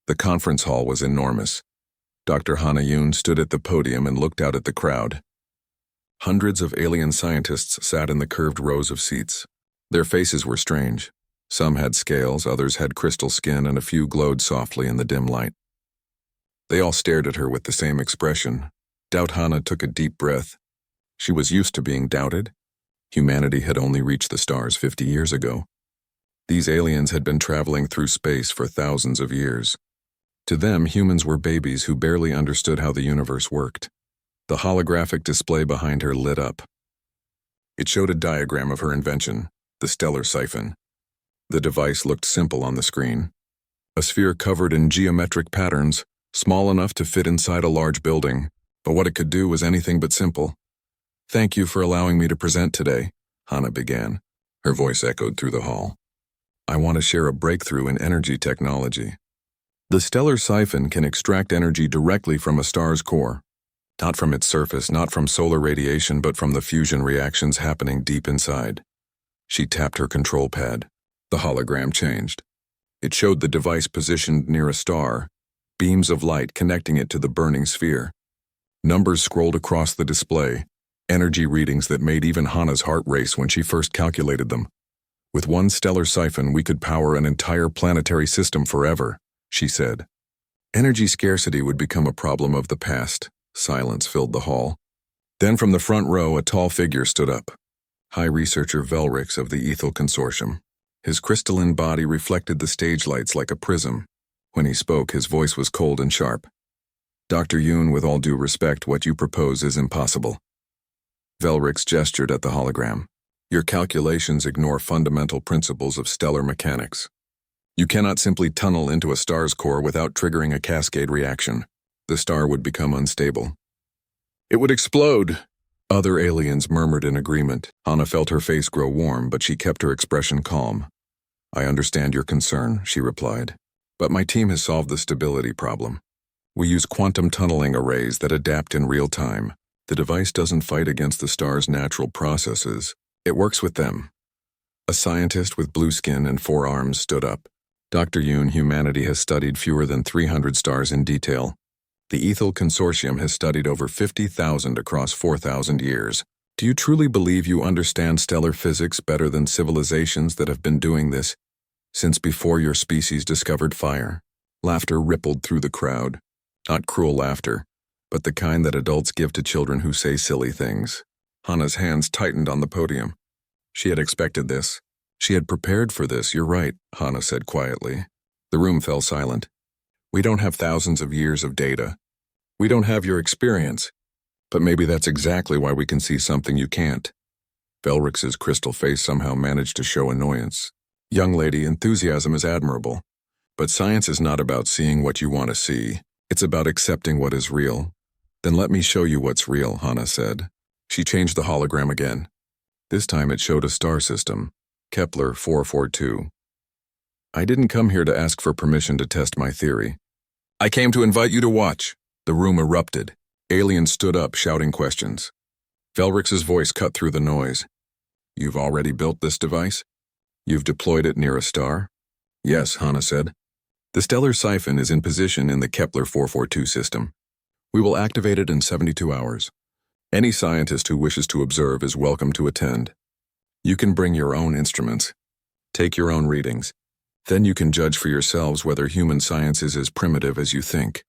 The conference hall was enormous. Dr. Hana Yoon stood at the podium and looked out at the crowd. Hundreds of alien scientists sat in the curved rows of seats. Their faces were strange. Some had scales, others had crystal skin, and a few glowed softly in the dim light. They all stared at her with the same expression. Doubt Hana took a deep breath. She was used to being doubted. Humanity had only reached the stars 50 years ago. These aliens had been traveling through space for thousands of years. To them, humans were babies who barely understood how the universe worked. The holographic display behind her lit up. It showed a diagram of her invention, the stellar siphon. The device looked simple on the screen. A sphere covered in geometric patterns, small enough to fit inside a large building, but what it could do was anything but simple. "Thank you for allowing me to present today," Hana began. Her voice echoed through the hall. "I want to share a breakthrough in energy technology. The stellar siphon can extract energy directly from a star's core. Not from its surface, not from solar radiation, but from the fusion reactions happening deep inside." She tapped her control pad. The hologram changed. It showed the device positioned near a star, beams of light connecting it to the burning sphere. Numbers scrolled across the display, energy readings that made even Hana's heart race when she first calculated them. "With one stellar siphon, we could power an entire planetary system forever," she said. Energy scarcity would become a problem of the past. Silence filled the hall. Then from the front row, a tall figure stood up. High Researcher Velrix of the Ethel Consortium. His crystalline body reflected the stage lights like a prism. When he spoke, his voice was cold and sharp. "Dr. Yoon, with all due respect, what you propose is impossible." Velrix gestured at the hologram. "Your calculations ignore fundamental principles of stellar mechanics. You cannot simply tunnel into a star's core without triggering a cascade reaction. The star would become unstable. It would explode." Other aliens murmured in agreement. Hana felt her face grow warm, but she kept her expression calm. "I understand your concern," she replied. "But my team has solved the stability problem. We use quantum tunneling arrays that adapt in real time. The device doesn't fight against the star's natural processes. It works with them." A scientist with blue skin and 4 arms stood up. "Dr. Yoon, humanity has studied fewer than 300 stars in detail. The Ethel Consortium has studied over 50,000 across 4,000 years. Do you truly believe you understand stellar physics better than civilizations that have been doing this since before your species discovered fire?" Laughter rippled through the crowd. Not cruel laughter, but the kind that adults give to children who say silly things. Hana's hands tightened on the podium. She had expected this. She had prepared for this. "You're right," Hana said quietly. The room fell silent. "We don't have thousands of years of data. We don't have your experience. But maybe that's exactly why we can see something you can't." Velrix's crystal face somehow managed to show annoyance. "Young lady, enthusiasm is admirable. But science is not about seeing what you want to see. It's about accepting what is real." "Then let me show you what's real," Hana said. She changed the hologram again. This time it showed a star system, Kepler 442. "I didn't come here to ask for permission to test my theory. I came to invite you to watch." The room erupted. Aliens stood up, shouting questions. Velrix's voice cut through the noise. "You've already built this device? You've deployed it near a star?" "Yes," Hana said. "The stellar siphon is in position in the Kepler 442 system. We will activate it in 72 hours. Any scientist who wishes to observe is welcome to attend. You can bring your own instruments. Take your own readings. Then you can judge for yourselves whether human science is as primitive as you think."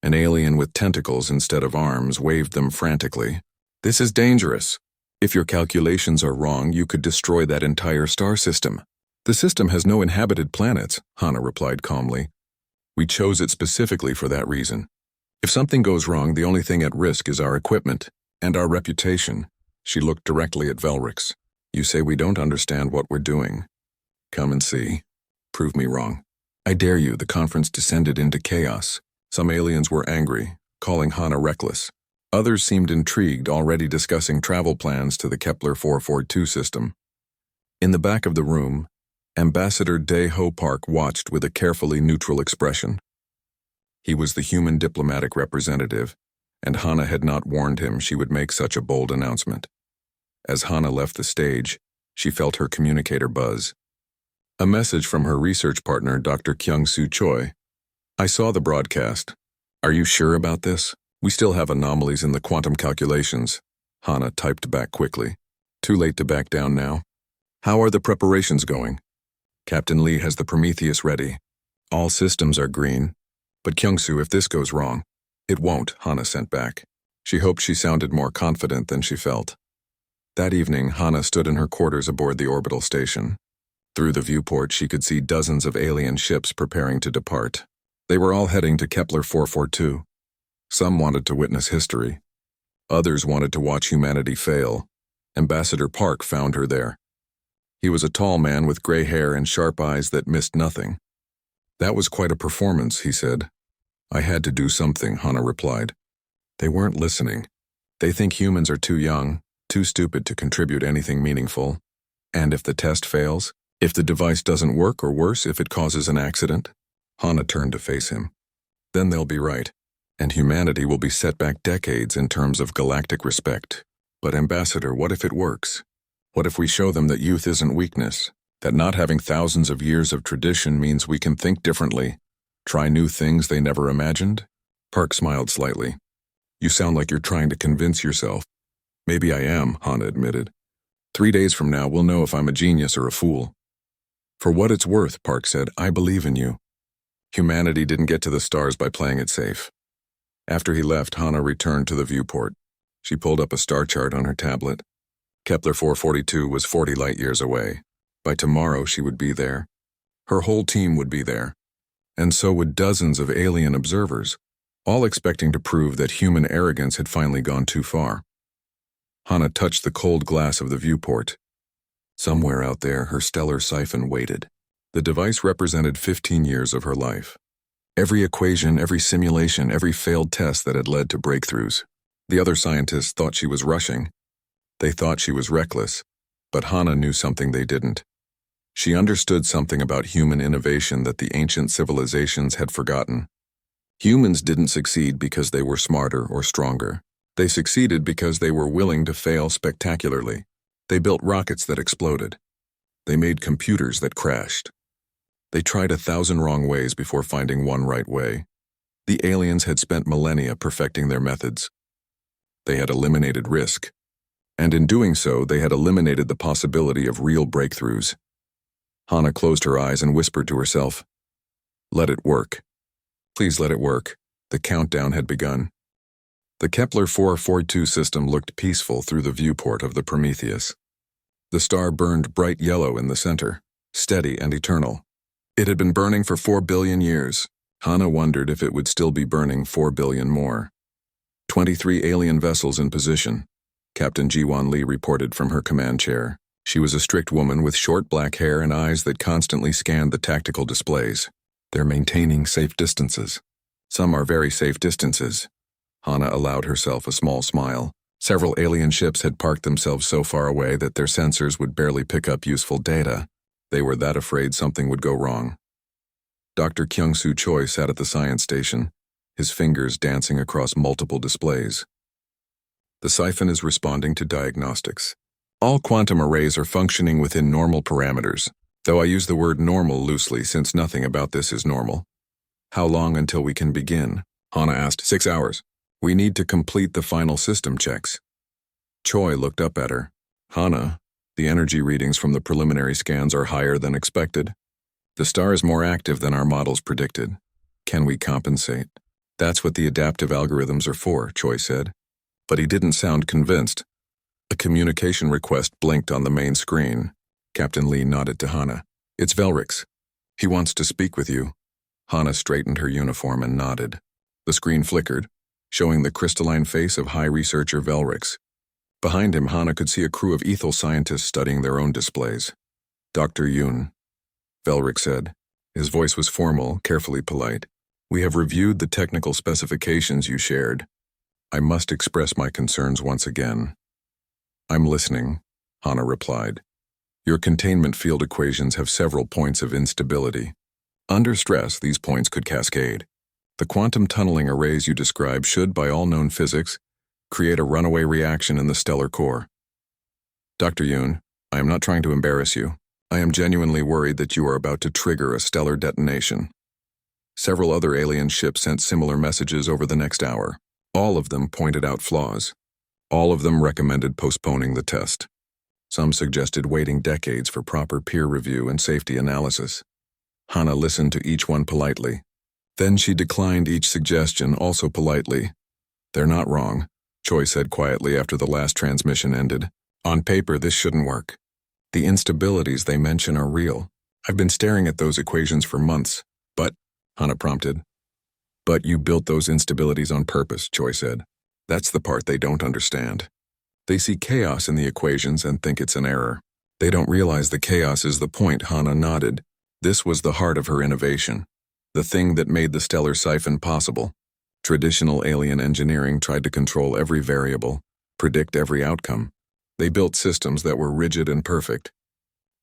An alien with tentacles instead of arms waved them frantically. "This is dangerous. If your calculations are wrong, you could destroy that entire star system." "The system has no inhabited planets," Hana replied calmly. "We chose it specifically for that reason. If something goes wrong, the only thing at risk is our equipment and our reputation." She looked directly at Velrix. "You say we don't understand what we're doing. Come and see. Prove me wrong." "I dare you." The conference descended into chaos. Some aliens were angry, calling Hana reckless. Others seemed intrigued, already discussing travel plans to the Kepler 442 system. In the back of the room, Ambassador Dae Ho Park watched with a carefully neutral expression. He was the human diplomatic representative, and Hana had not warned him she would make such a bold announcement. As Hana left the stage, she felt her communicator buzz. A message from her research partner, Dr. Kyung-Soo Choi. I saw the broadcast. Are you sure about this? We still have anomalies in the quantum calculations. Hana typed back quickly. Too late to back down now. How are the preparations going? Captain Lee has the Prometheus ready. All systems are green. But Kyungsoo, if this goes wrong. It won't, Hana sent back. She hoped she sounded more confident than she felt. That evening, Hana stood in her quarters aboard the orbital station. Through the viewport, she could see dozens of alien ships preparing to depart. They were all heading to Kepler 442. Some wanted to witness history. Others wanted to watch humanity fail. Ambassador Park found her there. He was a tall man with gray hair and sharp eyes that missed nothing. That was quite a performance, he said. I had to do something, Hana replied. They weren't listening. They think humans are too young, too stupid to contribute anything meaningful. And if the test fails, if the device doesn't work, or worse, if it causes an accident, Hana turned to face him. Then they'll be right, and humanity will be set back decades in terms of galactic respect. But Ambassador, what if it works? What if we show them that youth isn't weakness, that not having thousands of years of tradition means we can think differently, try new things they never imagined? Park smiled slightly. You sound like you're trying to convince yourself. Maybe I am, Hana admitted. 3 days from now, we'll know if I'm a genius or a fool. For what it's worth, Park said, I believe in you. Humanity didn't get to the stars by playing it safe. After he left, Hana returned to the viewport. She pulled up a star chart on her tablet. Kepler 442 was 40 light-years away. By tomorrow, she would be there. Her whole team would be there. And so would dozens of alien observers, all expecting to prove that human arrogance had finally gone too far. Hana touched the cold glass of the viewport. Somewhere out there, her stellar siphon waited. The device represented 15 years of her life. Every equation, every simulation, every failed test that had led to breakthroughs. The other scientists thought she was rushing. They thought she was reckless. But Hana knew something they didn't. She understood something about human innovation that the ancient civilizations had forgotten. Humans didn't succeed because they were smarter or stronger. They succeeded because they were willing to fail spectacularly. They built rockets that exploded. They made computers that crashed. They tried 1,000 wrong ways before finding one right way. The aliens had spent millennia perfecting their methods. They had eliminated risk. And in doing so, they had eliminated the possibility of real breakthroughs. Hana closed her eyes and whispered to herself, Let it work. Please let it work. The countdown had begun. The Kepler 442 system looked peaceful through the viewport of the Prometheus. The star burned bright yellow in the center, steady and eternal. It had been burning for 4 billion years. Hana wondered if it would still be burning 4 billion more. 23 alien vessels in position. Captain Ji-won Lee reported from her command chair. She was a strict woman with short black hair and eyes that constantly scanned the tactical displays. They're maintaining safe distances. Some are very safe distances. Hana allowed herself a small smile. Several alien ships had parked themselves so far away that their sensors would barely pick up useful data. They were that afraid something would go wrong. Dr. Kyungsoo Choi sat at the science station, his fingers dancing across multiple displays. The siphon is responding to diagnostics. All quantum arrays are functioning within normal parameters, though I use the word normal loosely since nothing about this is normal. How long until we can begin? Hana asked. 6 hours. We need to complete the final system checks. Choi looked up at her. Hana, the energy readings from the preliminary scans are higher than expected. The star is more active than our models predicted. Can we compensate? That's what the adaptive algorithms are for, Choi said. But he didn't sound convinced. A communication request blinked on the main screen. Captain Lee nodded to Hana. It's Velrix. He wants to speak with you. Hana straightened her uniform and nodded. The screen flickered, showing the crystalline face of High Researcher Velrix. Behind him, Hana could see a crew of ethel scientists studying their own displays. Dr. Yoon, Velrix said. His voice was formal, carefully polite. We have reviewed the technical specifications you shared. I must express my concerns once again. I'm listening, Hana replied. Your containment field equations have several points of instability. Under stress, these points could cascade. The quantum tunneling arrays you describe should, by all known physics, create a runaway reaction in the stellar core. Dr. Yoon, I am not trying to embarrass you. I am genuinely worried that you are about to trigger a stellar detonation. Several other alien ships sent similar messages over the next hour. All of them pointed out flaws. All of them recommended postponing the test. Some suggested waiting decades for proper peer review and safety analysis. Hana listened to each one politely. Then she declined each suggestion also politely. "They're not wrong," Choi said quietly after the last transmission ended. "On paper, this shouldn't work. The instabilities they mention are real. I've been staring at those equations for months." "But," Hana prompted. "But you built those instabilities on purpose," Choi said. "That's the part they don't understand. They see chaos in the equations and think it's an error. They don't realize the chaos is the point." Hana nodded. This was the heart of her innovation, the thing that made the stellar siphon possible. Traditional alien engineering tried to control every variable, predict every outcome. They built systems that were rigid and perfect.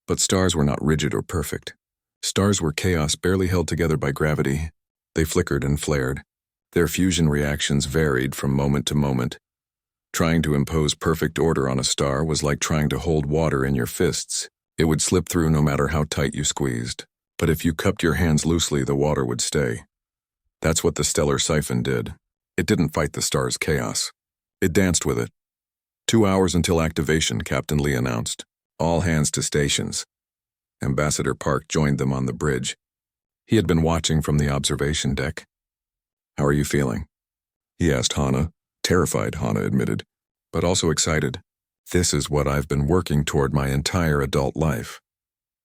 But stars were not rigid or perfect. Stars were chaos barely held together by gravity. They flickered and flared. Their fusion reactions varied from moment to moment. Trying to impose perfect order on a star was like trying to hold water in your fists. It would slip through no matter how tight you squeezed. But if you cupped your hands loosely, the water would stay. That's what the stellar siphon did. It didn't fight the star's chaos. It danced with it. 2 hours until activation, Captain Lee announced. "All hands to stations." Ambassador Park joined them on the bridge. He had been watching from the observation deck. "How are you feeling?" he asked Hana. "Terrified," Hana admitted, "but also excited. This is what I've been working toward my entire adult life.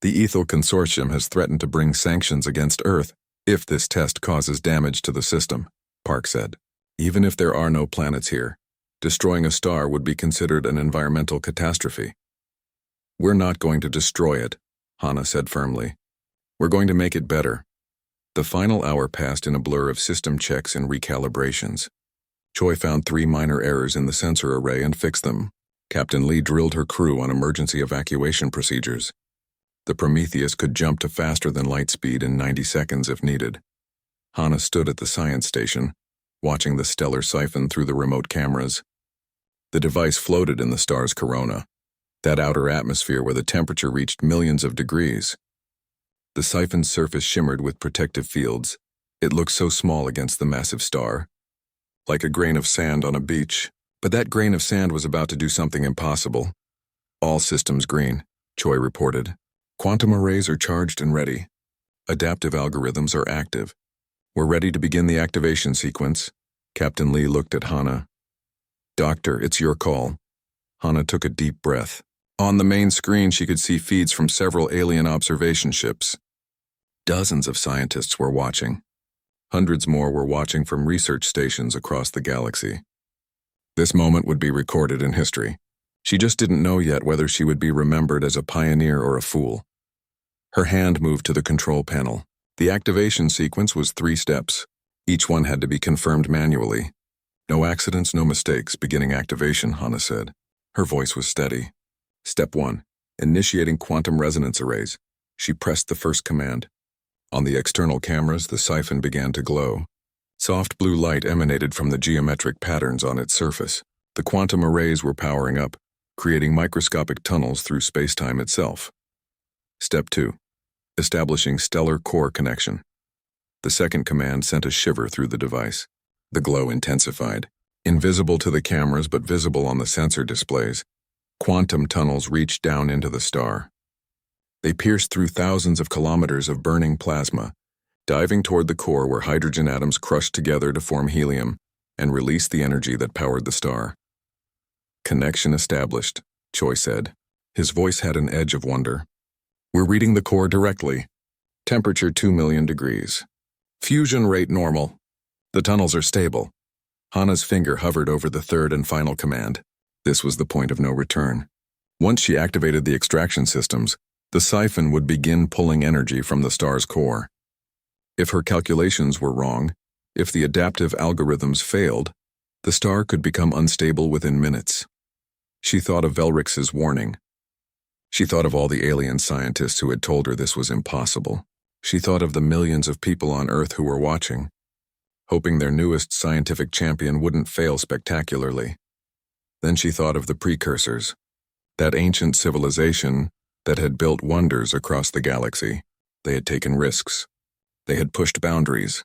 The Ethel Consortium has threatened to bring sanctions against Earth if this test causes damage to the system," Park said. "Even if there are no planets here, destroying a star would be considered an environmental catastrophe." "We're not going to destroy it," Hana said firmly. "We're going to make it better." The final hour passed in a blur of system checks and recalibrations. Choi found 3 minor errors in the sensor array and fixed them. Captain Lee drilled her crew on emergency evacuation procedures. The Prometheus could jump to faster than light speed in 90 seconds if needed. Hana stood at the science station, watching the stellar siphon through the remote cameras. The device floated in the star's corona, that outer atmosphere where the temperature reached millions of degrees. The siphon's surface shimmered with protective fields. It looked so small against the massive star, like a grain of sand on a beach. But that grain of sand was about to do something impossible. "All systems green," Choi reported. "Quantum arrays are charged and ready. Adaptive algorithms are active. We're ready to begin the activation sequence." Captain Lee looked at Hana. "Doctor, it's your call." Hana took a deep breath. On the main screen, she could see feeds from several alien observation ships. Dozens of scientists were watching. Hundreds more were watching from research stations across the galaxy. This moment would be recorded in history. She just didn't know yet whether she would be remembered as a pioneer or a fool. Her hand moved to the control panel. The activation sequence was 3 steps. Each one had to be confirmed manually. "No accidents, no mistakes. Beginning activation," Hana said. Her voice was steady. "Step 1. Initiating quantum resonance arrays." She pressed the first command. On the external cameras, the siphon began to glow. Soft blue light emanated from the geometric patterns on its surface. The quantum arrays were powering up, creating microscopic tunnels through space-time itself. Step 2. Establishing stellar core connection. The second command sent a shiver through the device. The glow intensified. Invisible to the cameras but visible on the sensor displays, quantum tunnels reached down into the star. They pierced through thousands of kilometers of burning plasma, diving toward the core where hydrogen atoms crushed together to form helium and released the energy that powered the star. "Connection established," Choi said. His voice had an edge of wonder. "We're reading the core directly. Temperature 2 million degrees. Fusion rate normal. The tunnels are stable." Hana's finger hovered over the third and final command. This was the point of no return. Once she activated the extraction systems, the siphon would begin pulling energy from the star's core. If her calculations were wrong, if the adaptive algorithms failed, the star could become unstable within minutes. She thought of Velrix's warning. She thought of all the alien scientists who had told her this was impossible. She thought of the millions of people on Earth who were watching, hoping their newest scientific champion wouldn't fail spectacularly. Then she thought of the precursors, that ancient civilization that had built wonders across the galaxy. They had taken risks. They had pushed boundaries,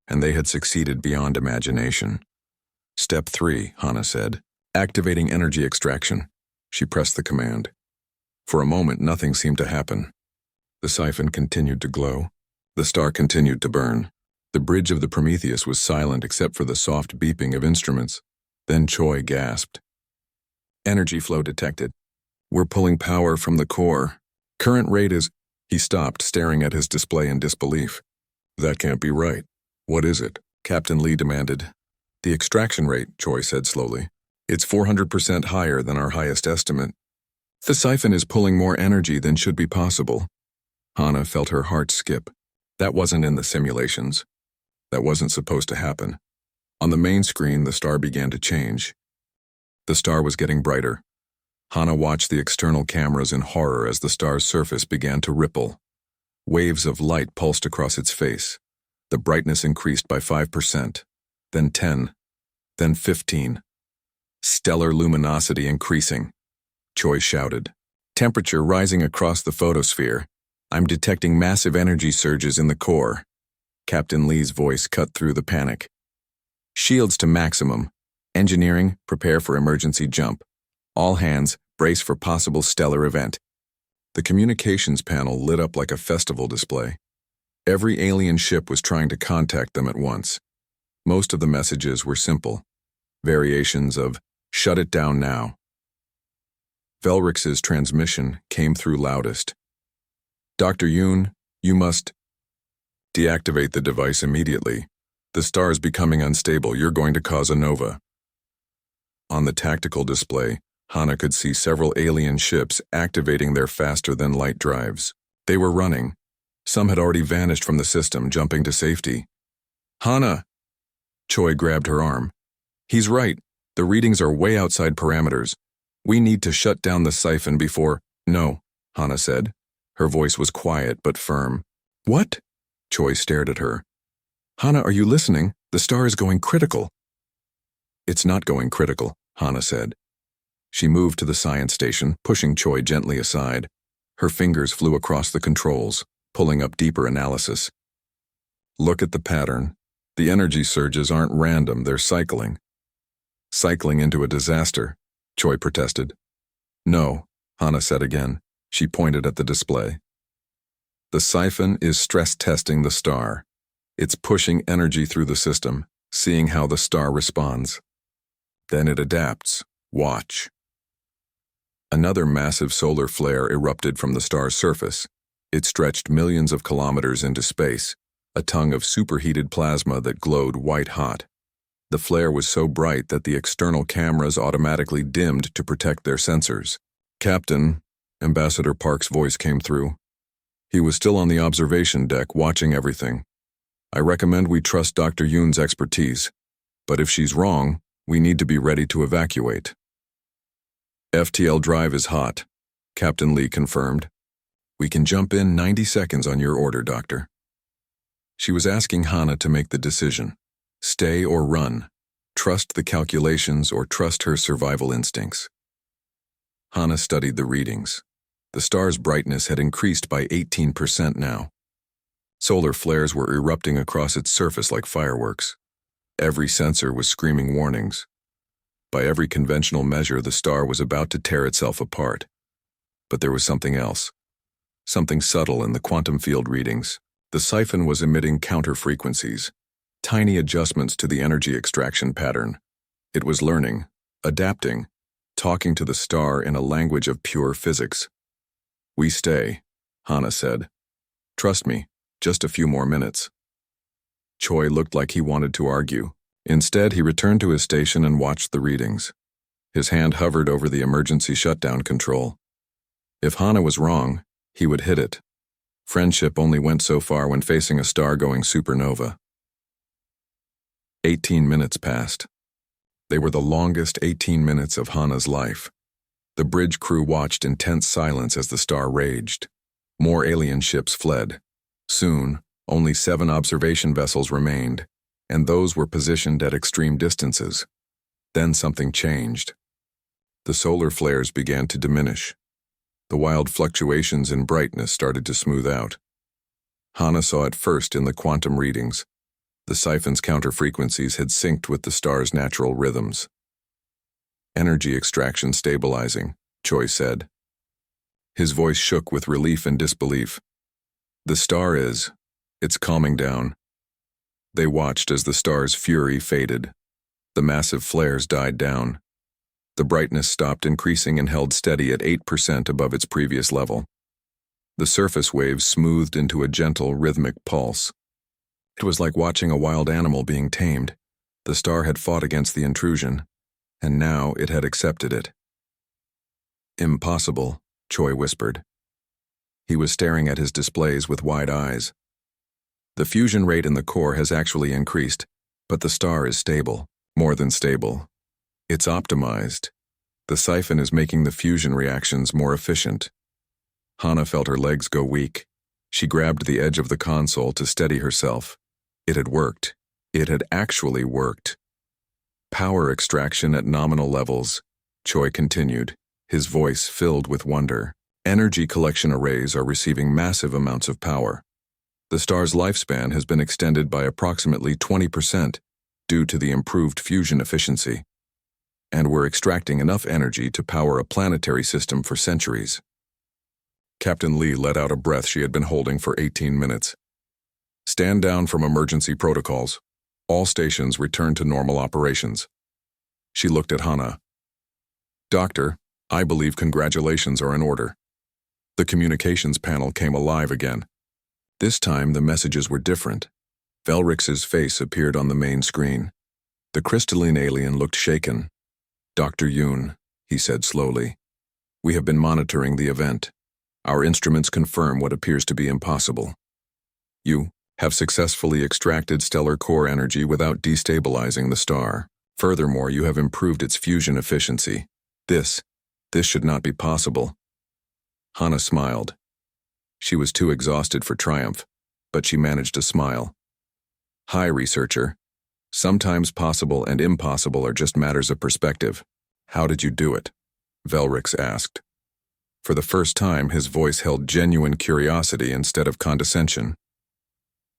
and they had succeeded beyond imagination. Step 3, Hana said. Activating energy extraction. She pressed the command. For a moment, nothing seemed to happen. The siphon continued to glow. The star continued to burn. The bridge of the Prometheus was silent except for the soft beeping of instruments. Then Choi gasped. Energy flow detected. We're pulling power from the core. Current rate is... He stopped, staring at his display in disbelief. That can't be right. What is it? Captain Lee demanded. The extraction rate, Choi said slowly. It's 400% higher than our highest estimate. The siphon is pulling more energy than should be possible. Hana felt her heart skip. That wasn't in the simulations. That wasn't supposed to happen. On the main screen, the star began to change. The star was getting brighter. Hana watched the external cameras in horror as the star's surface began to ripple. Waves of light pulsed across its face. The brightness increased by 5%, then 10, then 15. Stellar luminosity increasing. Choi shouted. Temperature rising across the photosphere. I'm detecting massive energy surges in the core. Captain Lee's voice cut through the panic. Shields to maximum. Engineering, prepare for emergency jump. All hands, brace for possible stellar event. The communications panel lit up like a festival display. Every alien ship was trying to contact them at once. Most of the messages were simple. Variations of, shut it down now. Velrix's transmission came through loudest. Dr. Yoon, you must deactivate the device immediately. The star is becoming unstable. You're going to cause a nova. On the tactical display, Hana could see several alien ships activating their faster-than-light drives. They were running. Some had already vanished from the system, jumping to safety. Hana! Choi grabbed her arm. He's right. The readings are way outside parameters. We need to shut down the siphon before... No, Hana said. Her voice was quiet but firm. What? Choi stared at her. Hana, are you listening? The star is going critical. It's not going critical, Hana said. She moved to the science station, pushing Choi gently aside. Her fingers flew across the controls, pulling up deeper analysis. Look at the pattern. The energy surges aren't random, they're cycling. Cycling into a disaster, Choi protested. No, Hana said again. She pointed at the display. The siphon is stress testing the star. It's pushing energy through the system, seeing how the star responds. Then it adapts. Watch. Another massive solar flare erupted from the star's surface. It stretched millions of kilometers into space, a tongue of superheated plasma that glowed white-hot. The flare was so bright that the external cameras automatically dimmed to protect their sensors. Captain, Ambassador Park's voice came through. He was still on the observation deck, watching everything. I recommend we trust Dr. Yoon's expertise, but if she's wrong, we need to be ready to evacuate. FTL drive is hot, Captain Lee confirmed. We can jump in 90 seconds on your order, Doctor. She was asking Hana to make the decision. Stay or run. Trust the calculations or trust her survival instincts. Hana studied the readings. The star's brightness had increased by 18% now. Solar flares were erupting across its surface like fireworks. Every sensor was screaming warnings. By every conventional measure, the star was about to tear itself apart. But there was something else. Something subtle in the quantum field readings. The siphon was emitting counter-frequencies, tiny adjustments to the energy extraction pattern. It was learning, adapting, talking to the star in a language of pure physics. We stay, Hana said. Trust me, just a few more minutes. Choi looked like he wanted to argue. Instead, he returned to his station and watched the readings. His hand hovered over the emergency shutdown control. If Hana was wrong, he would hit it. Friendship only went so far when facing a star-going supernova. 18 minutes passed. They were the longest 18 minutes of Hana's life. The bridge crew watched in tense silence as the star raged. More alien ships fled. Soon, only 7 observation vessels remained, and those were positioned at extreme distances. Then something changed. The solar flares began to diminish. The wild fluctuations in brightness started to smooth out. Hana saw it first in the quantum readings. The siphon's counter-frequencies had synced with the star's natural rhythms. Energy extraction stabilizing, Choi said. His voice shook with relief and disbelief. The star it's calming down. They watched as the star's fury faded. The massive flares died down. The brightness stopped increasing and held steady at 8% above its previous level. The surface waves smoothed into a gentle, rhythmic pulse. It was like watching a wild animal being tamed. The star had fought against the intrusion, and now it had accepted it. Impossible, Choi whispered. He was staring at his displays with wide eyes. The fusion rate in the core has actually increased, but the star is stable, more than stable. It's optimized. The siphon is making the fusion reactions more efficient. Hana felt her legs go weak. She grabbed the edge of the console to steady herself. It had worked. It had actually worked. Power extraction at nominal levels, Choi continued, his voice filled with wonder. Energy collection arrays are receiving massive amounts of power. The star's lifespan has been extended by approximately 20% due to the improved fusion efficiency. And we're extracting enough energy to power a planetary system for centuries. Captain Lee let out a breath she had been holding for 18 minutes. Stand down from emergency protocols. All stations return to normal operations. She looked at Hana. Doctor, I believe congratulations are in order. The communications panel came alive again. This time the messages were different. Velrix's face appeared on the main screen. The crystalline alien looked shaken. Dr. Yoon, he said slowly, we have been monitoring the event. Our instruments confirm what appears to be impossible. You have successfully extracted stellar core energy without destabilizing the star. Furthermore, you have improved its fusion efficiency. This should not be possible. Hana smiled. She was too exhausted for triumph, but she managed a smile. Hi, researcher. Sometimes possible and impossible are just matters of perspective. How did you do it? Velrix asked. For the first time, his voice held genuine curiosity instead of condescension.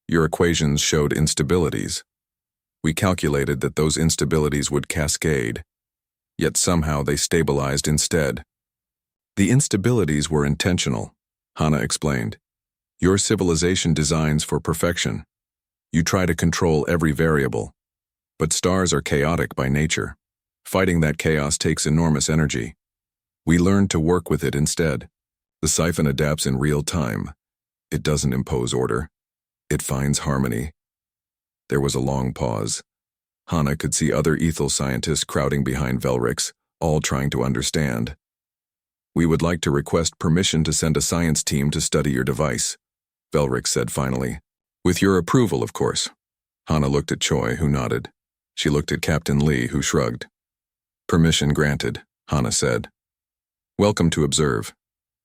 Your equations showed instabilities. We calculated that those instabilities would cascade, yet somehow they stabilized instead. The instabilities were intentional, Hana explained. Your civilization designs for perfection. You try to control every variable. But stars are chaotic by nature. Fighting that chaos takes enormous energy. We learned to work with it instead. The siphon adapts in real time. It doesn't impose order. It finds harmony. There was a long pause. Hana could see other ethel scientists crowding behind Velrix, all trying to understand. We would like to request permission to send a science team to study your device, Velrix said finally. With your approval, of course. Hana looked at Choi, who nodded. She looked at Captain Lee, who shrugged. Permission granted, Hana said. Welcome to observe.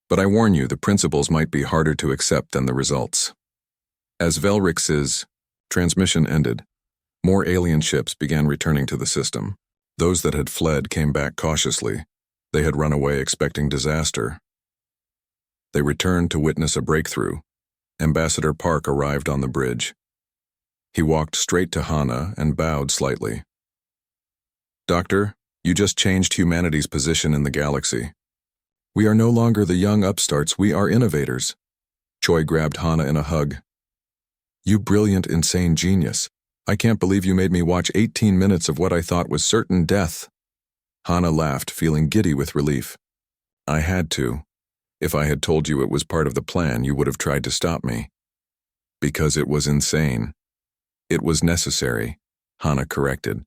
But I warn you, the principles might be harder to accept than the results. As Velrix's transmission ended, more alien ships began returning to the system. Those that had fled came back cautiously. They had run away expecting disaster. They returned to witness a breakthrough. Ambassador Park arrived on the bridge. He walked straight to Hana and bowed slightly. Doctor, you just changed humanity's position in the galaxy. We are no longer the young upstarts, we are innovators. Choi grabbed Hana in a hug. You brilliant, insane genius. I can't believe you made me watch 18 minutes of what I thought was certain death. Hana laughed, feeling giddy with relief. I had to. If I had told you it was part of the plan, you would have tried to stop me. Because it was insane. It was necessary, Hana corrected.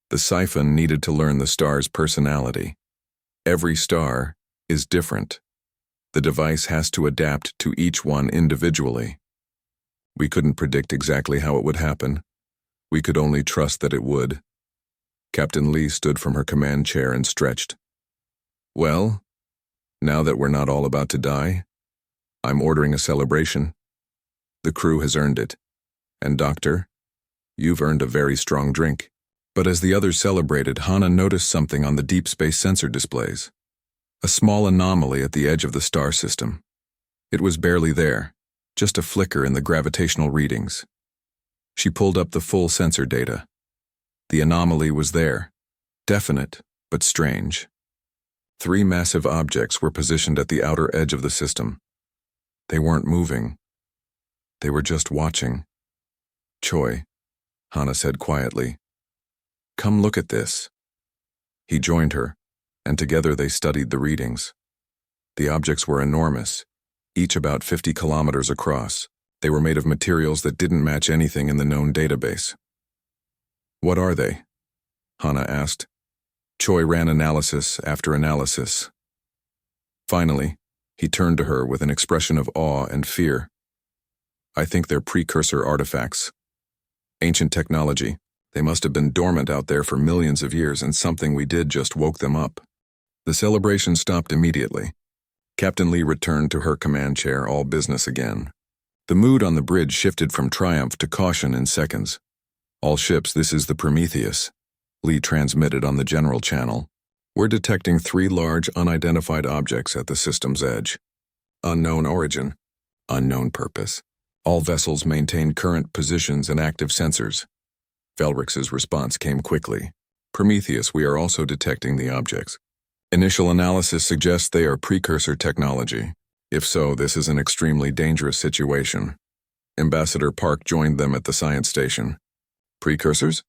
The siphon needed to learn the star's personality. Every star is different. The device has to adapt to each one individually. We couldn't predict exactly how it would happen. We could only trust that it would. Captain Lee stood from her command chair and stretched. Well, now that we're not all about to die, I'm ordering a celebration. The crew has earned it. And Doctor, you've earned a very strong drink. But as the others celebrated, Hana noticed something on the deep space sensor displays. A small anomaly at the edge of the star system. It was barely there, just a flicker in the gravitational readings. She pulled up the full sensor data. The anomaly was there, definite but strange. 3 massive objects were positioned at the outer edge of the system. They weren't moving. They were just watching. "Choi," Hana said quietly. "Come look at this." He joined her, and together they studied the readings. The objects were enormous, each about 50 kilometers across. They were made of materials that didn't match anything in the known database. "What are they?" Hana asked. Choi ran analysis after analysis. Finally, he turned to her with an expression of awe and fear. "I think they're precursor artifacts. Ancient technology. They must have been dormant out there for millions of years, and something we did just woke them up." The celebration stopped immediately. Captain Lee returned to her command chair, all business again. The mood on the bridge shifted from triumph to caution in seconds. "All ships, this is the Prometheus," Lee transmitted on the general channel. "We're detecting 3 large unidentified objects at the system's edge. Unknown origin, unknown purpose. All vessels maintain current positions and active sensors." Velrix's response came quickly. "Prometheus, we are also detecting the objects. Initial analysis suggests they are precursor technology. If so, this is an extremely dangerous situation." Ambassador Park joined them at the science station. "Precursors?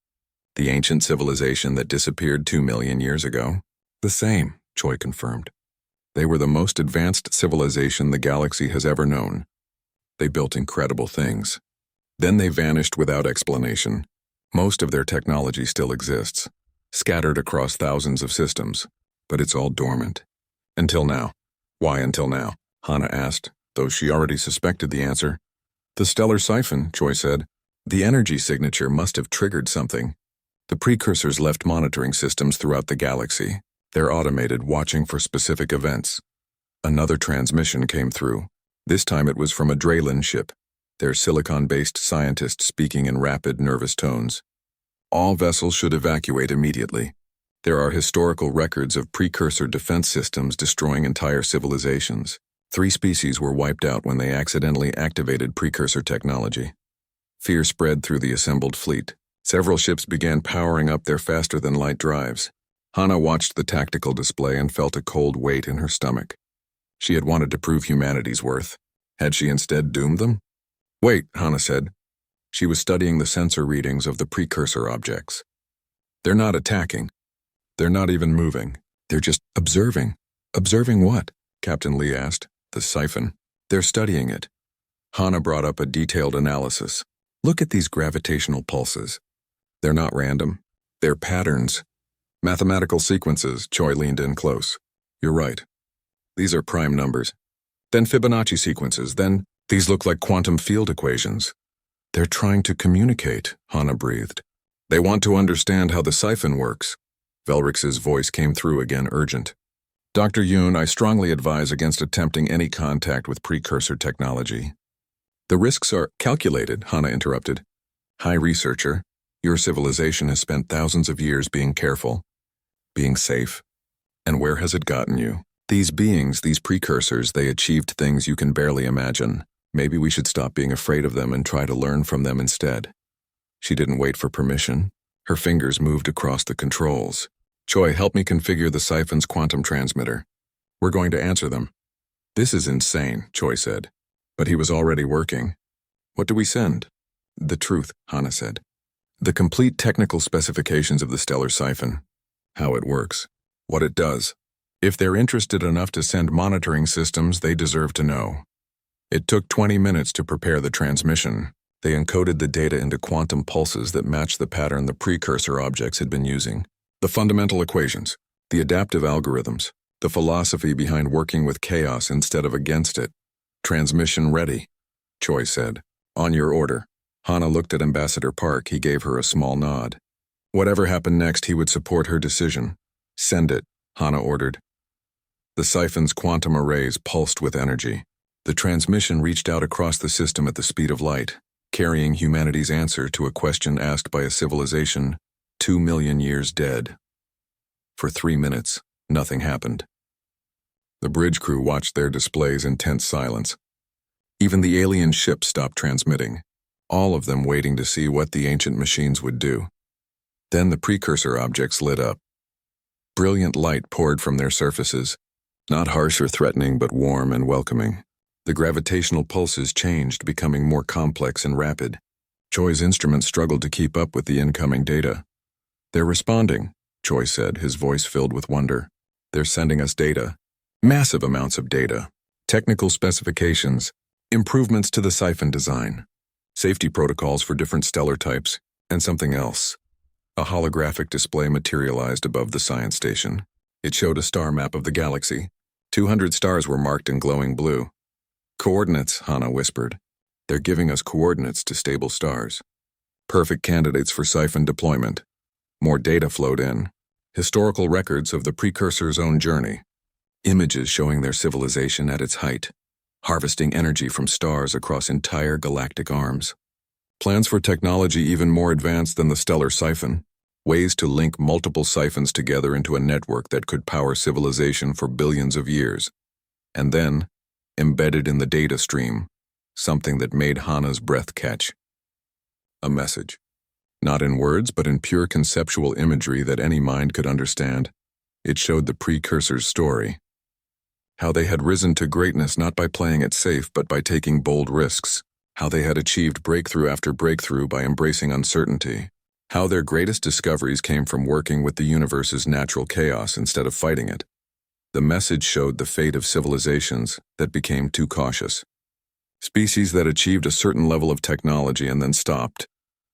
The ancient civilization that disappeared 2 million years ago?" "The same," Choi confirmed. "They were the most advanced civilization the galaxy has ever known. They built incredible things. Then they vanished without explanation. Most of their technology still exists, scattered across thousands of systems, but it's all dormant. Until now." "Why until now?" Hana asked, though she already suspected the answer. "The stellar siphon," Choi said. "The energy signature must have triggered something. The precursors left monitoring systems throughout the galaxy. They're automated, watching for specific events." Another transmission came through. This time it was from a Draylen ship, their silicon-based scientists speaking in rapid, nervous tones. "All vessels should evacuate immediately. There are historical records of precursor defense systems destroying entire civilizations. 3 species were wiped out when they accidentally activated precursor technology." Fear spread through the assembled fleet. Several ships began powering up their faster-than-light drives. Hana watched the tactical display and felt a cold weight in her stomach. She had wanted to prove humanity's worth. Had she instead doomed them? "Wait," Hana said. She was studying the sensor readings of the precursor objects. "They're not attacking. They're not even moving. They're just observing." "Observing what?" Captain Lee asked. "The siphon. They're studying it." Hana brought up a detailed analysis. "Look at these gravitational pulses. They're not random. They're patterns. Mathematical sequences." Choi leaned in close. "You're right. These are prime numbers. Then Fibonacci sequences. Then these look like quantum field equations." "They're trying to communicate," Hana breathed. "They want to understand how the siphon works." Velrix's voice came through again, urgent. "Dr. Yoon, I strongly advise against attempting any contact with precursor technology." "The risks are calculated," Hana interrupted. "High researcher, your civilization has spent thousands of years being careful, being safe. And where has it gotten you? These beings, these precursors, they achieved things you can barely imagine. Maybe we should stop being afraid of them and try to learn from them instead." She didn't wait for permission. Her fingers moved across the controls. "Choi, help me configure the siphon's quantum transmitter. We're going to answer them." "This is insane," Choi said. But he was already working. "What do we send?" "The truth," Hana said. "The complete technical specifications of the stellar siphon. How it works. What it does. If they're interested enough to send monitoring systems, they deserve to know." It took 20 minutes to prepare the transmission. They encoded the data into quantum pulses that matched the pattern the precursor objects had been using. The fundamental equations, the adaptive algorithms, the philosophy behind working with chaos instead of against it. "Transmission ready," Choi said. "On your order." Hana looked at Ambassador Park. He gave her a small nod. Whatever happened next, he would support her decision. "Send it," Hana ordered. The siphon's quantum arrays pulsed with energy. The transmission reached out across the system at the speed of light, carrying humanity's answer to a question asked by a civilization 2 million years dead. For 3 minutes, nothing happened. The bridge crew watched their displays in tense silence. Even the alien ships stopped transmitting, all of them waiting to see what the ancient machines would do. Then the precursor objects lit up. Brilliant light poured from their surfaces, not harsh or threatening, but warm and welcoming. The gravitational pulses changed, becoming more complex and rapid. Choi's instruments struggled to keep up with the incoming data. "They're responding," Choi said, his voice filled with wonder. "They're sending us data. Massive amounts of data. Technical specifications, improvements to the siphon design, safety protocols for different stellar types, and something else." A holographic display materialized above the science station. It showed a star map of the galaxy. 200 stars were marked in glowing blue. "Coordinates," Hana whispered. "They're giving us coordinates to stable stars. Perfect candidates for siphon deployment." More data flowed in. Historical records of the precursor's own journey. Images showing their civilization at its height, harvesting energy from stars across entire galactic arms. Plans for technology even more advanced than the stellar siphon. Ways to link multiple siphons together into a network that could power civilization for billions of years. And then, embedded in the data stream, something that made Hana's breath catch. A message. Not in words, but in pure conceptual imagery that any mind could understand. It showed the precursor's story. How they had risen to greatness not by playing it safe, but by taking bold risks. How they had achieved breakthrough after breakthrough by embracing uncertainty. How their greatest discoveries came from working with the universe's natural chaos instead of fighting it. The message showed the fate of civilizations that became too cautious. Species that achieved a certain level of technology and then stopped,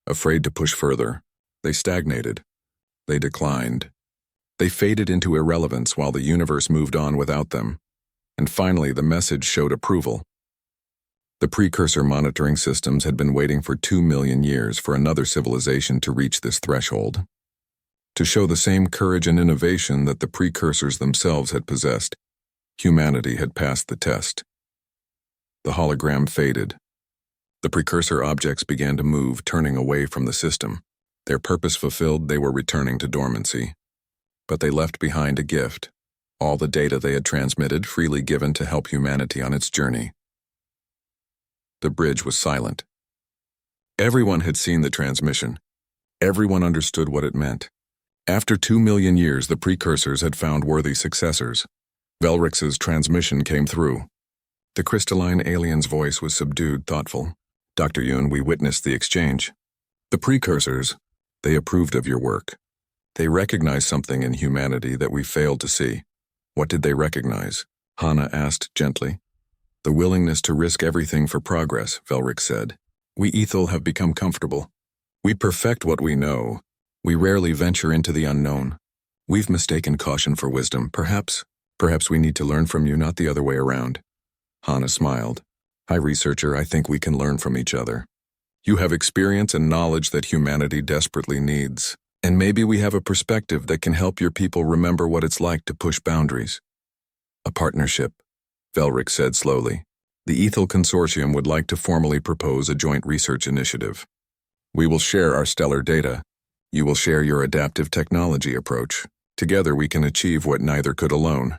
afraid to push further. They stagnated. They declined. They faded into irrelevance while the universe moved on without them. And finally, the message showed approval. The precursor monitoring systems had been waiting for 2 million years for another civilization to reach this threshold. To show the same courage and innovation that the precursors themselves had possessed, humanity had passed the test. The hologram faded. The precursor objects began to move, turning away from the system. Their purpose fulfilled, they were returning to dormancy. But they left behind a gift, all the data they had transmitted, freely given to help humanity on its journey. The bridge was silent. Everyone had seen the transmission. Everyone understood what it meant. After 2 million years, the precursors had found worthy successors. Velrix's transmission came through. The crystalline alien's voice was subdued, thoughtful. "Dr. Yoon, we witnessed the exchange. The precursors, they approved of your work. They recognized something in humanity that we failed to see." "What did they recognize?" Hana asked gently. "The willingness to risk everything for progress," Velrix said. "We Ethel have become comfortable. We perfect what we know. We rarely venture into the unknown. We've mistaken caution for wisdom. Perhaps we need to learn from you, not the other way around." Hana smiled. "Hi, researcher, I think we can learn from each other. You have experience and knowledge that humanity desperately needs. And maybe we have a perspective that can help your people remember what it's like to push boundaries." "A partnership," Velrix said slowly. "The Ethel Consortium would like to formally propose a joint research initiative. We will share our stellar data. You will share your adaptive technology approach. Together we can achieve what neither could alone."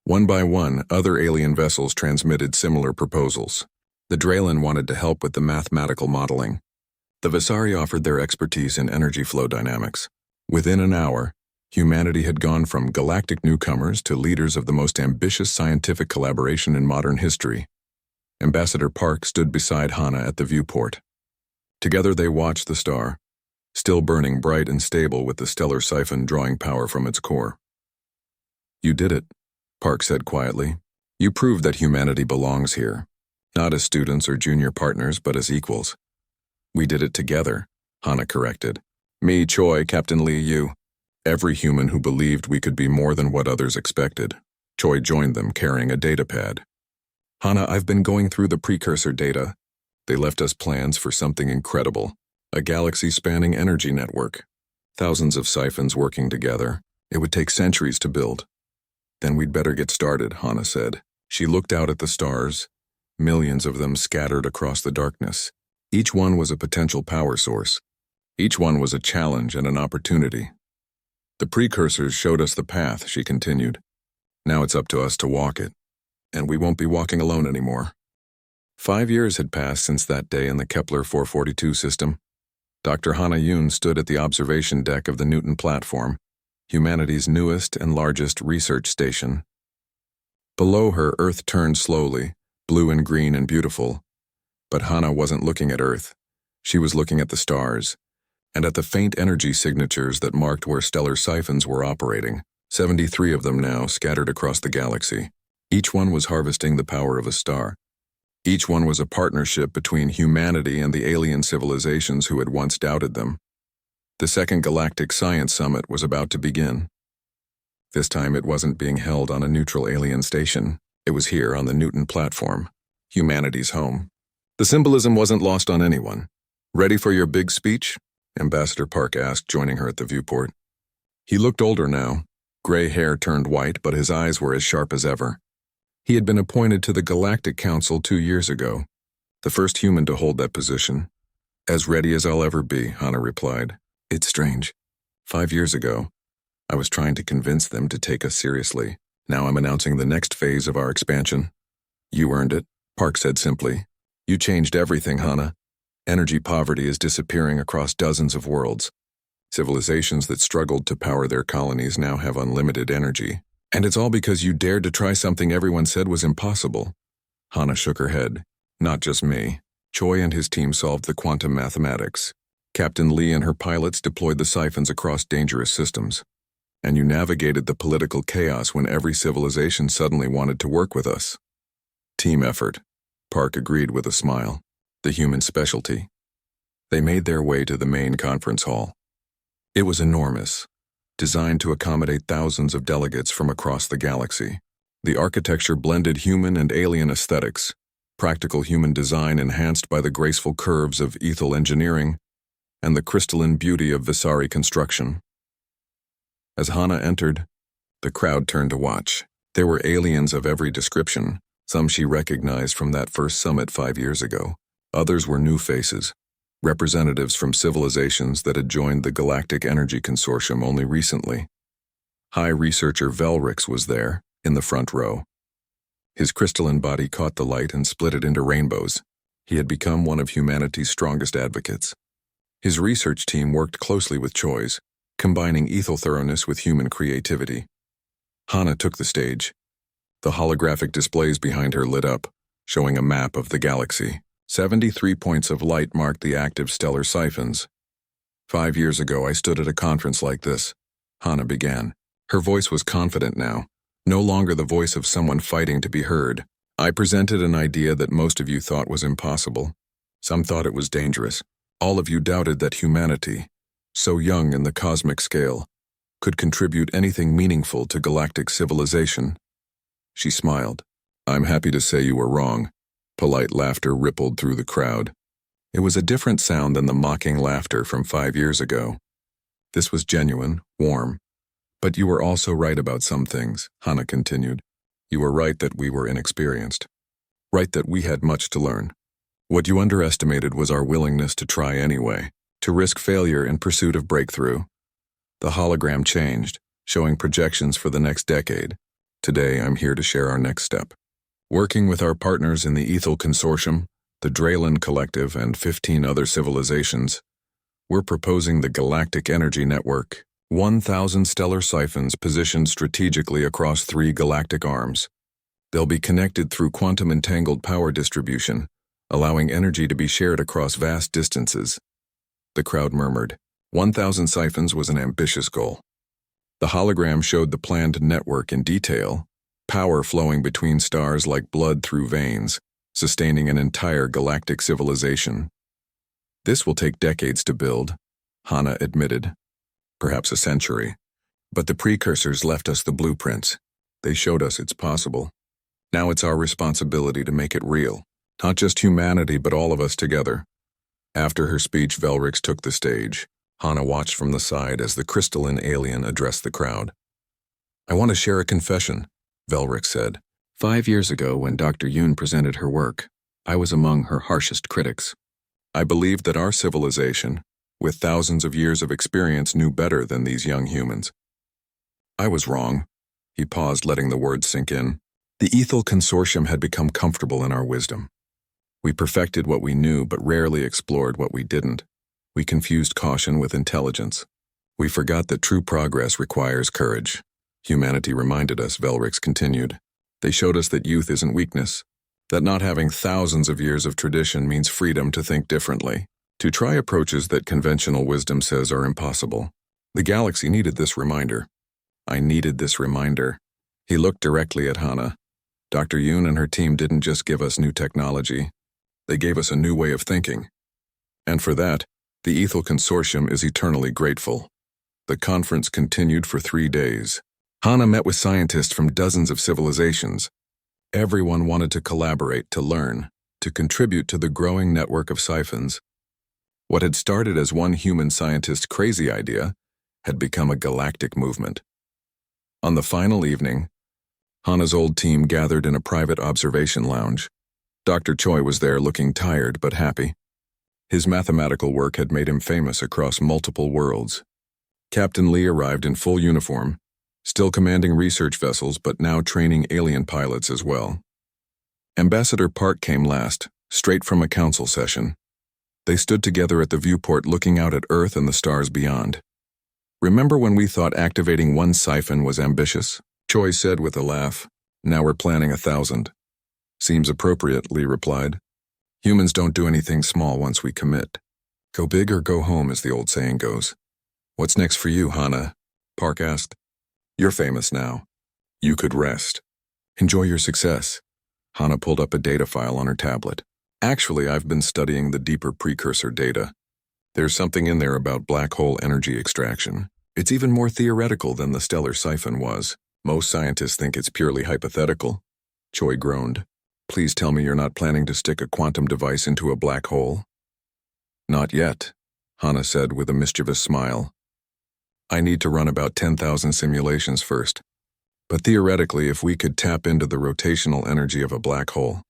One by one, other alien vessels transmitted similar proposals. The Draylen wanted to help with the mathematical modeling. The Visari offered their expertise in energy flow dynamics. Within an hour, humanity had gone from galactic newcomers to leaders of the most ambitious scientific collaboration in modern history. Ambassador Park stood beside Hana at the viewport. Together they watched the star, still burning bright and stable with the stellar siphon drawing power from its core. "You did it," Park said quietly. "You proved that humanity belongs here, not as students or junior partners, but as equals." "We did it together," Hana corrected. "Me, Choi, Captain Lee, you. Every human who believed we could be more than what others expected." Choi joined them carrying a datapad. "Hana, I've been going through the precursor data. They left us plans for something incredible. A galaxy-spanning energy network. Thousands of siphons working together. It would take centuries to build." "Then we'd better get started," Hana said. She looked out at the stars, millions of them scattered across the darkness. Each one was a potential power source. Each one was a challenge and an opportunity. "The precursors showed us the path," she continued. "Now it's up to us to walk it. And we won't be walking alone anymore." 5 years had passed since that day in the Kepler 442 system. Dr. Hana Yoon stood at the observation deck of the Newton platform, humanity's newest and largest research station. Below her, Earth turned slowly, blue and green and beautiful. But Hana wasn't looking at Earth. She was looking at the stars, and at the faint energy signatures that marked where stellar siphons were operating, 73 of them now scattered across the galaxy. Each one was harvesting the power of a star. Each one was a partnership between humanity and the alien civilizations who had once doubted them. The Second Galactic Science Summit was about to begin. This time it wasn't being held on a neutral alien station. It was here on the Newton platform, humanity's home. The symbolism wasn't lost on anyone. "Ready for your big speech?" Ambassador Park asked, joining her at the viewport. He looked older now. Gray hair turned white, but his eyes were as sharp as ever. He had been appointed to the Galactic Council 2 years ago, the first human to hold that position. "As ready as I'll ever be," Hana replied. "It's strange. 5 years ago, I was trying to convince them to take us seriously. Now I'm announcing the next phase of our expansion." "You earned it," Park said simply. "You changed everything, Hana. Energy poverty is disappearing across dozens of worlds. Civilizations that struggled to power their colonies now have unlimited energy. And it's all because you dared to try something everyone said was impossible." Hana shook her head. "Not just me. Choi and his team solved the quantum mathematics. Captain Lee and her pilots deployed the siphons across dangerous systems. And you navigated the political chaos when every civilization suddenly wanted to work with us." "Team effort," Park agreed with a smile. "The human specialty." They made their way to the main conference hall. It was enormous, designed to accommodate thousands of delegates from across the galaxy. The architecture blended human and alien aesthetics, practical human design enhanced by the graceful curves of ethel engineering and the crystalline beauty of Visari construction. As Hana entered, the crowd turned to watch. There were aliens of every description, some she recognized from that first summit 5 years ago. Others were new faces, representatives from civilizations that had joined the Galactic Energy Consortium only recently. High researcher Velrix was there, in the front row. His crystalline body caught the light and split it into rainbows. He had become one of humanity's strongest advocates. His research team worked closely with Choi's, combining ethel thoroughness with human creativity. Hana took the stage. The holographic displays behind her lit up, showing a map of the galaxy. 73 points of light marked the active stellar siphons. 5 years ago, I stood at a conference like this, Hana began. Her voice was confident now, no longer the voice of someone fighting to be heard. I presented an idea that most of you thought was impossible. Some thought it was dangerous. All of you doubted that humanity, so young in the cosmic scale, could contribute anything meaningful to galactic civilization. She smiled. I'm happy to say you were wrong. Polite laughter rippled through the crowd. It was a different sound than the mocking laughter from 5 years ago. This was genuine, warm. But you were also right about some things, Hana continued. You were right that we were inexperienced. Right that we had much to learn. What you underestimated was our willingness to try anyway, to risk failure in pursuit of breakthrough. The hologram changed, showing projections for the next decade. Today, I'm here to share our next step. Working with our partners in the Ethel Consortium, the Draylen Collective, and 15 other civilizations, we're proposing the Galactic Energy Network, 1,000 stellar siphons positioned strategically across 3 galactic arms. They'll be connected through quantum-entangled power distribution, allowing energy to be shared across vast distances. The crowd murmured. 1,000 siphons was an ambitious goal. The hologram showed the planned network in detail, power flowing between stars like blood through veins, sustaining an entire galactic civilization. This will take decades to build, Hana admitted. Perhaps a century. But the precursors left us the blueprints. They showed us it's possible. Now it's our responsibility to make it real. Not just humanity, but all of us together. After her speech, Velrix took the stage. Hana watched from the side as the crystalline alien addressed the crowd. I want to share a confession, Velrix said. 5 years ago, when Dr. Yoon presented her work, I was among her harshest critics. I believed that our civilization, with thousands of years of experience, knew better than these young humans. I was wrong. He paused, letting the words sink in. The Ethel Consortium had become comfortable in our wisdom. We perfected what we knew but rarely explored what we didn't. We confused caution with intelligence. We forgot that true progress requires courage. Humanity reminded us, Velrix continued. They showed us that youth isn't weakness, that not having thousands of years of tradition means freedom to think differently, to try approaches that conventional wisdom says are impossible. The galaxy needed this reminder. I needed this reminder. He looked directly at Hana. Dr. Yoon and her team didn't just give us new technology. They gave us a new way of thinking. And for that, the Ethel Consortium is eternally grateful. The conference continued for 3 days. Hana met with scientists from dozens of civilizations. Everyone wanted to collaborate, to learn, to contribute to the growing network of siphons. What had started as one human scientist's crazy idea had become a galactic movement. On the final evening, Hana's old team gathered in a private observation lounge. Dr. Choi was there looking tired but happy. His mathematical work had made him famous across multiple worlds. Captain Lee arrived in full uniform, still commanding research vessels but now training alien pilots as well. Ambassador Park came last, straight from a council session. They stood together at the viewport looking out at Earth and the stars beyond. Remember when we thought activating one siphon was ambitious? Choi said with a laugh. Now we're planning 1,000. Seems appropriate, Lee replied. Humans don't do anything small once we commit. Go big or go home, as the old saying goes. What's next for you, Hana? Park asked. You're famous now. You could rest. Enjoy your success. Hana pulled up a data file on her tablet. Actually, I've been studying the deeper precursor data. There's something in there about black hole energy extraction. It's even more theoretical than the stellar siphon was. Most scientists think it's purely hypothetical. Choi groaned. Please tell me you're not planning to stick a quantum device into a black hole? Not yet, Hana said with a mischievous smile. I need to run about 10,000 simulations first. But theoretically, if we could tap into the rotational energy of a black hole.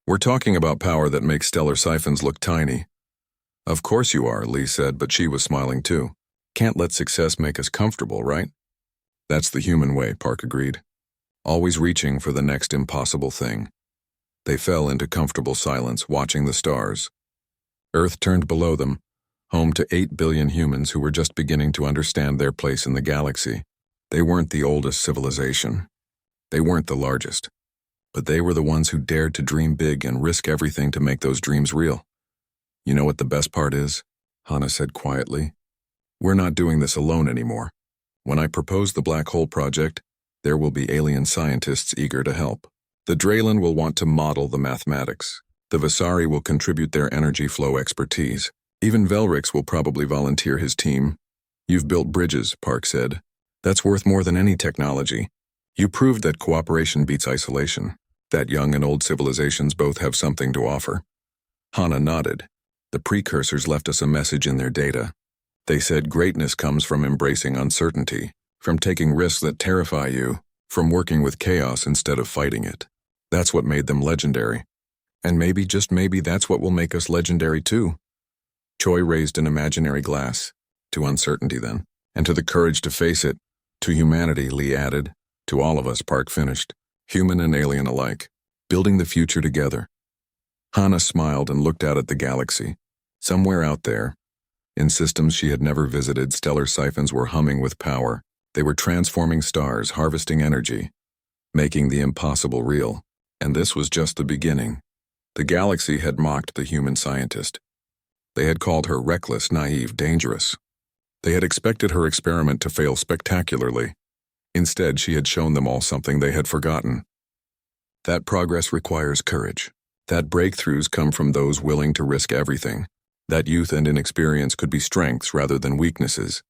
We're talking about power that makes stellar siphons look tiny. Of course you are, Lee said, but she was smiling too. Can't let success make us comfortable, right? That's the human way, Park agreed. Always reaching for the next impossible thing. They fell into comfortable silence, watching the stars. Earth turned below them, home to 8 billion humans who were just beginning to understand their place in the galaxy. They weren't the oldest civilization. They weren't the largest. But they were the ones who dared to dream big and risk everything to make those dreams real. You know what the best part is? Hana said quietly. We're not doing this alone anymore. When I propose the Black Hole Project, there will be alien scientists eager to help. The Draylen will want to model the mathematics. The Vasari will contribute their energy flow expertise. Even Velrix will probably volunteer his team. You've built bridges, Park said. That's worth more than any technology. You proved that cooperation beats isolation, that young and old civilizations both have something to offer. Hana nodded. The precursors left us a message in their data. They said greatness comes from embracing uncertainty, from taking risks that terrify you, from working with chaos instead of fighting it. That's what made them legendary. And maybe, just maybe, that's what will make us legendary too. Choi raised an imaginary glass. To uncertainty, then. And to the courage to face it. To humanity, Lee added. To all of us, Park finished. Human and alien alike. Building the future together. Hana smiled and looked out at the galaxy. Somewhere out there, in systems she had never visited, stellar siphons were humming with power. They were transforming stars, harvesting energy, making the impossible real. And this was just the beginning. The galaxy had mocked the human scientist. They had called her reckless, naive, dangerous. They had expected her experiment to fail spectacularly. Instead, she had shown them all something they had forgotten. That progress requires courage. That breakthroughs come from those willing to risk everything. That youth and inexperience could be strengths rather than weaknesses.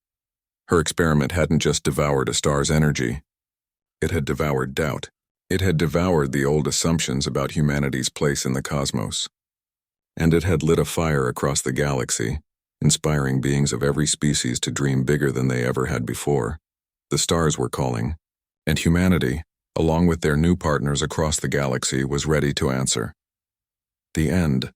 Her experiment hadn't just devoured a star's energy. It had devoured doubt. It had devoured the old assumptions about humanity's place in the cosmos. And it had lit a fire across the galaxy, inspiring beings of every species to dream bigger than they ever had before. The stars were calling, and humanity, along with their new partners across the galaxy, was ready to answer. The end.